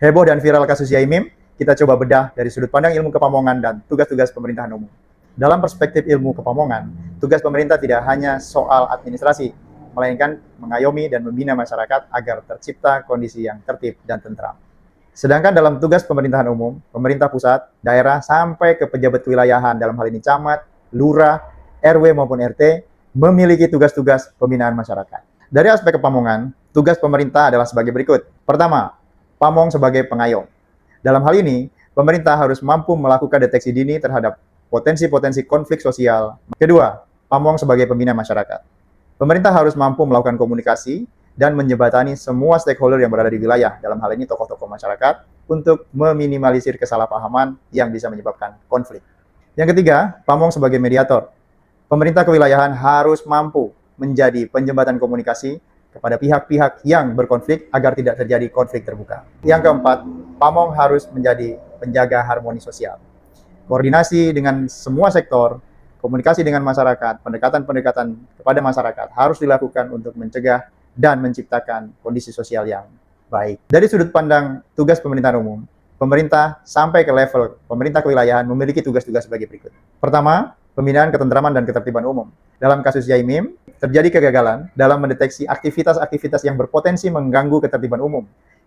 Heboh dan viral kasus Yaimim, kita coba bedah dari sudut pandang ilmu kepamongan dan tugas-tugas pemerintahan umum. Dalam perspektif ilmu kepamongan, tugas pemerintah tidak hanya soal administrasi, melainkan mengayomi dan membina masyarakat agar tercipta kondisi yang tertib dan tentram. Sedangkan dalam tugas pemerintahan umum, pemerintah pusat, daerah, sampai ke pejabat kewilayahan dalam hal ini camat, lurah, RW maupun RT, memiliki tugas-tugas pembinaan masyarakat. Dari aspek kepamongan, tugas pemerintah adalah sebagai berikut. Pertama, Pamong sebagai pengayom. Dalam hal ini, pemerintah harus mampu melakukan deteksi dini terhadap potensi-potensi konflik sosial. Kedua, Pamong sebagai pembina masyarakat. Pemerintah harus mampu melakukan komunikasi dan menjembatani semua stakeholder yang berada di wilayah, dalam hal ini tokoh-tokoh masyarakat, untuk meminimalisir kesalahpahaman yang bisa menyebabkan konflik. Yang ketiga, Pamong sebagai mediator. Pemerintah kewilayahan harus mampu menjadi penjembatan komunikasi kepada pihak-pihak yang berkonflik agar tidak terjadi konflik terbuka. Yang keempat, Pamong harus menjadi penjaga harmoni sosial. Koordinasi dengan semua sektor, komunikasi dengan masyarakat, pendekatan-pendekatan kepada masyarakat harus dilakukan untuk mencegah dan menciptakan kondisi sosial yang baik. Dari sudut pandang tugas pemerintahan umum, pemerintah sampai ke level pemerintah kewilayahan memiliki tugas-tugas sebagai berikut. Pertama, pembinaan ketentraman dan ketertiban umum. Dalam kasus Yaimim, terjadi kegagalan dalam mendeteksi aktivitas-aktivitas yang berpotensi mengganggu ketertiban umum.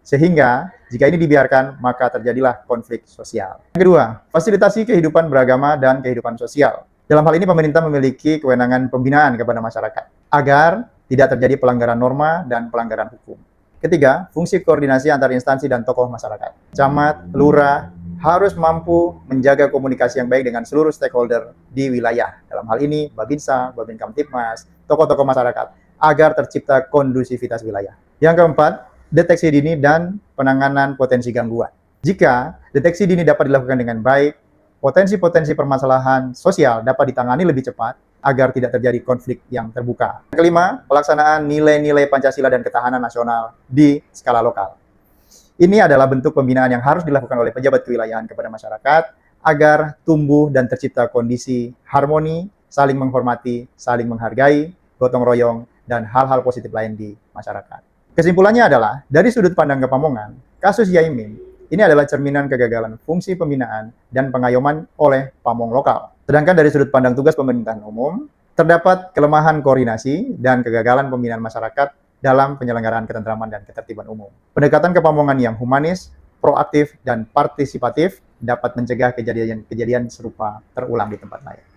Sehingga, jika ini dibiarkan, maka terjadilah konflik sosial. Yang kedua, fasilitasi kehidupan beragama dan kehidupan sosial. Dalam hal ini, pemerintah memiliki kewenangan pembinaan kepada masyarakat, agar tidak terjadi pelanggaran norma dan pelanggaran hukum. Ketiga, fungsi koordinasi antar instansi dan tokoh masyarakat. Camat, lurah, harus mampu menjaga komunikasi yang baik dengan seluruh stakeholder di wilayah. Dalam hal ini, Babinsa, Babin Kamtipmas, tokoh-tokoh masyarakat, agar tercipta kondusivitas wilayah. Yang keempat, deteksi dini dan penanganan potensi gangguan. Jika deteksi dini dapat dilakukan dengan baik, potensi-potensi permasalahan sosial dapat ditangani lebih cepat agar tidak terjadi konflik yang terbuka. Yang kelima, pelaksanaan nilai-nilai Pancasila dan ketahanan nasional di skala lokal. Ini adalah bentuk pembinaan yang harus dilakukan oleh pejabat kewilayahan kepada masyarakat agar tumbuh dan tercipta kondisi harmoni, saling menghormati, saling menghargai, gotong royong, dan hal-hal positif lain di masyarakat. Kesimpulannya adalah, dari sudut pandang kepamongan, kasus Yaimim ini adalah cerminan kegagalan fungsi pembinaan dan pengayoman oleh pamong lokal. Sedangkan dari sudut pandang tugas pemerintahan umum, terdapat kelemahan koordinasi dan kegagalan pembinaan masyarakat dalam penyelenggaraan ketentraman dan ketertiban umum. Pendekatan kepamongan yang humanis, proaktif, dan partisipatif dapat mencegah kejadian-kejadian serupa terulang di tempat lain.